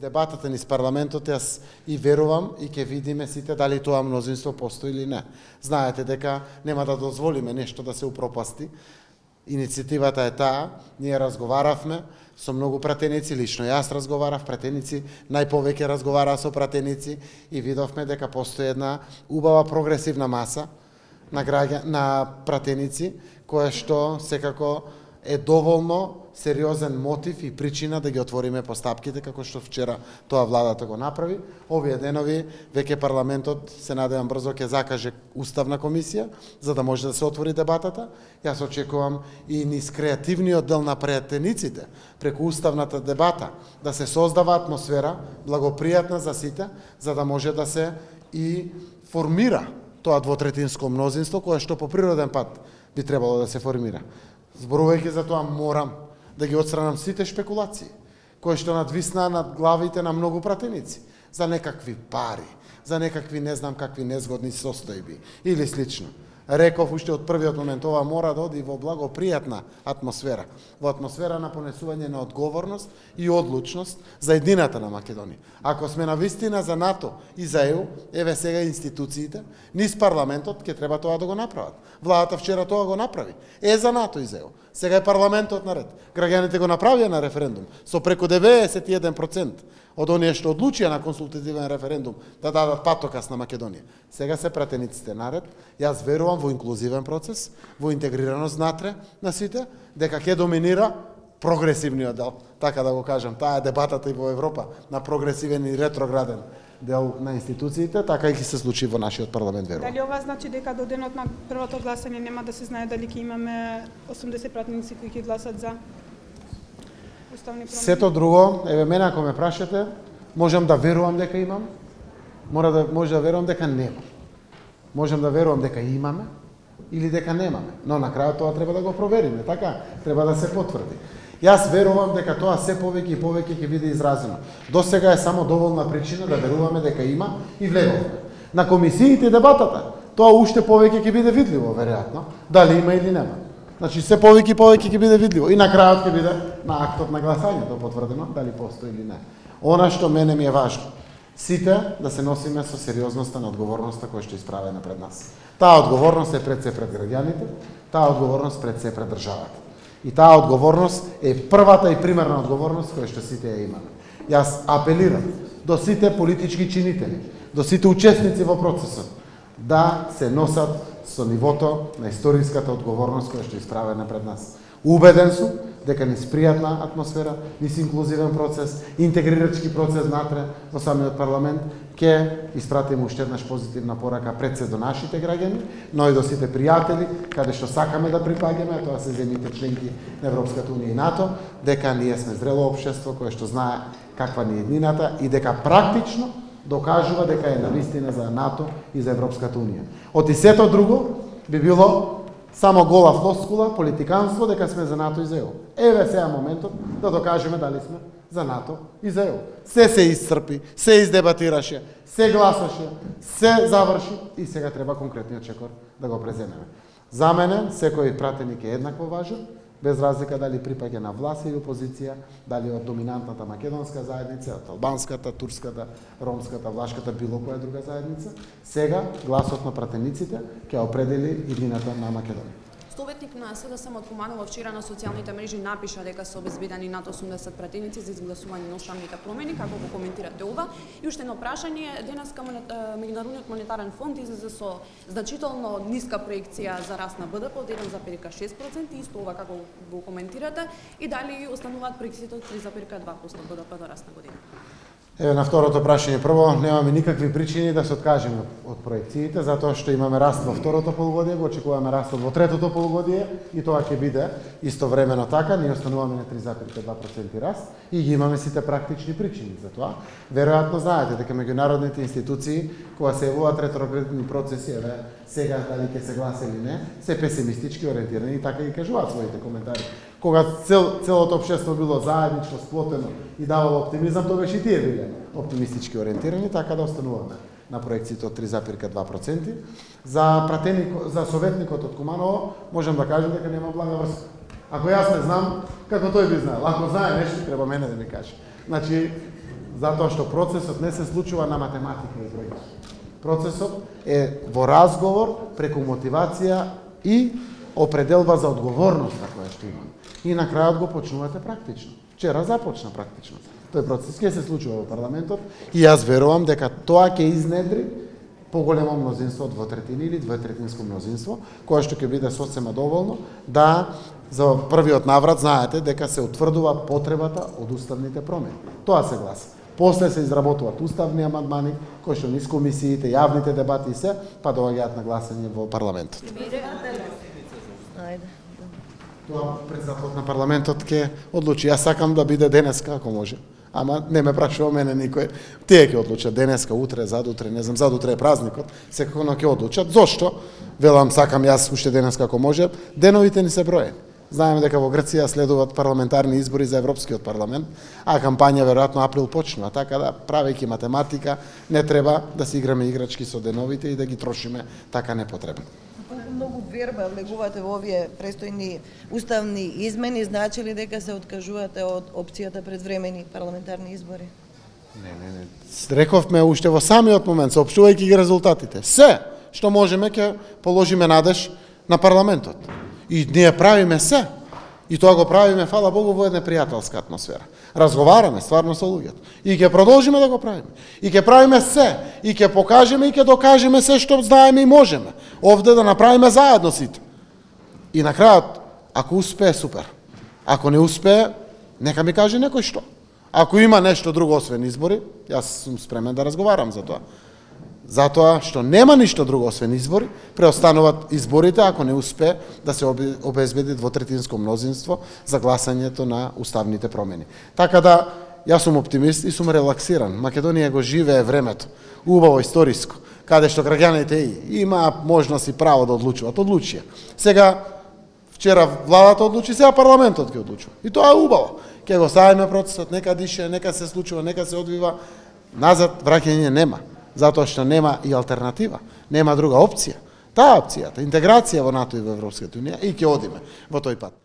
дебатата низ парламентот јас и верувам и ќе видиме сите дали тоа мнозинство постои или не. Знаете дека нема да дозволиме нешто да се упропасти. Иницијативата е таа, ние разговаравме со многу пратеници, лично јас разговарав, пратеници најповеќе разговараа со пратеници и видовме дека постои една убава прогресивна маса на пратеници, која што секако е доволно сериозен мотив и причина да ги отвориме постапките, како што вчера тоа владата го направи. Овие денови веќе парламентот, се надевам брзо, ќе закаже уставна комисија, за да може да се отвори дебатата. Јас очекувам и низ креативниот дел на пратениците, преку уставната дебата, да се создава атмосфера благопријатна за сите, за да може да се и формира тоа двотретинско мнозинство, кое што по природен пат би требало да се формира. Зборувајќи за тоа, морам да ги отстранам сите шпекулации, кои што надвиснаа над главите на многу пратеници, за некакви пари, за некакви не знам какви незгодни состојби или слично. Реков уште од првиот момент, ова мора да оди во благопријатна атмосфера, во атмосфера на понесување на одговорност и одлучност за едината на Македонија. Ако сме на вистина за НАТО и за ЕУ, еве сега институциите, низ парламентот ќе треба тоа да го направат. Владата вчера тоа го направи. Е за НАТО и за ЕУ. Сега е парламентот наред. Граѓаните го направија на референдум со преку 91% од оние што одлучија на консултативен референдум да дадат патокас на Македонија. Сега се пратениците наред. Јас верувам во инклузивен процес, во интегрираност натре на сите, дека ќе доминира прогресивниот дел, така да го кажам. Таа е дебатата и во Европа на прогресивен и ретрограден дел на институциите, така и ќе се случи во нашиот парламент, верувам. Дали ова значи дека до денот на првото гласање нема да се знае дали ќе имаме 80 пратеници кои ќе гласат за уставни промени? Сето друго, еве мене ако ме прашате, можам да верувам дека имам, може да верувам дека немам. Можам да верувам дека имаме или дека немаме, но на крајот тоа треба да го провериме, така, треба да се потврди. Јас верувам дека тоа се повеќе и повеќе ќе биде изразено. До сега е само доволна причина да веруваме дека има и влеговме. На комисиите и дебатата, тоа уште повеќе ќе биде видливо, веројатно, дали има или нема. Значи, се повеќе и повеќе ќе биде видливо. И на крајот ќе биде на актот на гласањето потврдено, дали постои или не. Она што мене ми е важно, сите да се носиме со сериозноста на одговорноста која што е исправена пред нас. Таа одговорност е пред се пред граѓаните, таа одговорност пред се пред државата. И таа одговорност е првата и примерна одговорност која што сите ја имаме. Јас апелирам до сите политички чинители, до сите учесници во процесот, да се носат со нивото на историската одговорност која што е исправена пред нас. Убеден сум дека низ пријатна атмосфера, низ инклузивен процес, интегрирачки процес натре во самиот парламент, ќе испратиме уште еднаш позитивна порака пред се до нашите граѓани, но и до сите пријатели, каде што сакаме да припаѓаме, тоа се земјите членки на Европската унија и НАТО, дека ние сме зрело општество кое што знае каква ни е еднината и дека практично докажува дека е навистина за НАТО и за Европската унија. Оти сето друго би било само гола флоскула, политиканство, дека сме за НАТО и за ЕУ. Еве сега моментот да докажеме дали сме за НАТО и за ЕУ. Се исцрпи, се издебатираше, се гласаше, се заврши и сега треба конкретниот чекор да го преземеме. За мене, секој пратеник е еднакво важен, без разлика дали припаѓа на власт или опозиција, дали од доминантната македонска заедница, од албанската, турската, ромската, влашката, било која друга заедница. Сега гласот на пратениците ќе определи иднината на Македонија. Советник на СДСМ од Куманово вчера на социјалните мрежи напиша дека се обезбедени над 80 пратеници за изгласување на уставните промени. Како го коментирате ова? И уште едно прашање, денеска Меѓународниот монетарен фонд излезе со значително ниска проекција за раст на БДП од 1,6%, исто ова како го коментирате, и дали остануваат проекциите од 3,2% БДП до раст на година? Еве на второто прашање, прво, немаме никакви причини да се откажеме од проекциите, затоа што имаме раст во второто полугодие, го очекуваме растот во третото полугодие и тоа ќе биде истовремено така, ние остануваме на 3,2% раст и ги имаме сите практични причини за тоа. Веројатно знаете дека меѓународните институции, кога се явуваат ретроградни процеси, еве сега дали ќе се гласа или не, се песимистички ориентирани и така ги кажуваат своите коментари. Кога целото општество било заедничко, сплотено и давало оптимизам, тогаш и тие биле оптимистички ориентирани, така да остануваме на проекциите од 3,2%. За советникот од Куманово можам да кажам дека нема блага врска. Ако јас не знам, како тој би знаел. Ако знае нешто, треба мене да ми каже. Значи, Затоа што процесот не се случува на математика и бројки. Процесот е во разговор, преку мотивација и определба за одговорноста која што имаме. И на крајот го почнувате практично. Вчера започна практично. Тој процес ќе се случува во парламентот и јас верувам дека тоа ќе изнедри поголемо мнозинство од двотретини или двотретинско мнозинство, кое што ќе биде сосема доволно да за првиот наврат знаете дека се утврдува потребата од уставните промени. Тоа се гласи. После се изработуваат уставни амандмани кои што низ комисиите, јавните дебати и се, па доаѓаат на гласање во парламентот. Тоа председателот на парламентот ќе одлучи. Јас сакам да биде денеска ако може. Ама не ме прашува мене никој. Тие ќе одлучат денеска, утре, задутре, не знам, задутре е празникот, секако ќе одлучат. Зошто? Велам сакам јас уште денеска ако може. Деновите ни се броени. Знаеме дека во Грција следуваат парламентарни избори за Европскиот парламент, а кампања веројатно април почнува, така да правејќи математика не треба да се играме играчки со деновите и да ги трошиме така непотребно. Многу верба влегувате во овие престојни уставни измени, значи ли дека се откажувате од опцијата предвремени парламентарни избори? Не. Рековме уште во самиот момент, соопштувајќи ги резултатите. Се што можеме ќе положиме надеж на парламентот. И ние правиме се. И тоа го правиме, фала Богу, во една пријателска атмосфера. Разговараме стварно со луѓето. И ќе продолжиме да го правиме. И ќе правиме се. И ќе покажеме и ќе докажеме се што знаеме и можеме. Овде да направиме заедно сите. И на крајот, ако успее, супер. Ако не успее, нека ми каже некој што. Ако има нешто друго освен избори, јас сум спремен да разговарам за тоа. Затоа што нема ништо друго освен избори, преостануваат изборите ако не успее да се обезбеди двотретинско мнозинство за гласањето на уставните промени. Така да, јас сум оптимист и сум релаксиран. Македонија го живее времето, убаво историско, каде што граѓаните има можност и право да одлучуваат. Одлучија. Сега, вчера владата одлучи, сега парламентот ќе одлучува. И тоа е убаво. Ќе го ставиме процесот, нека дише, нека се случува, нека се одвива. Назад враќање нема. Затоа што нема и алтернатива, нема друга опција. Таа опцијата, интеграција во НАТО и во Европската унија и ќе одиме во тој пат.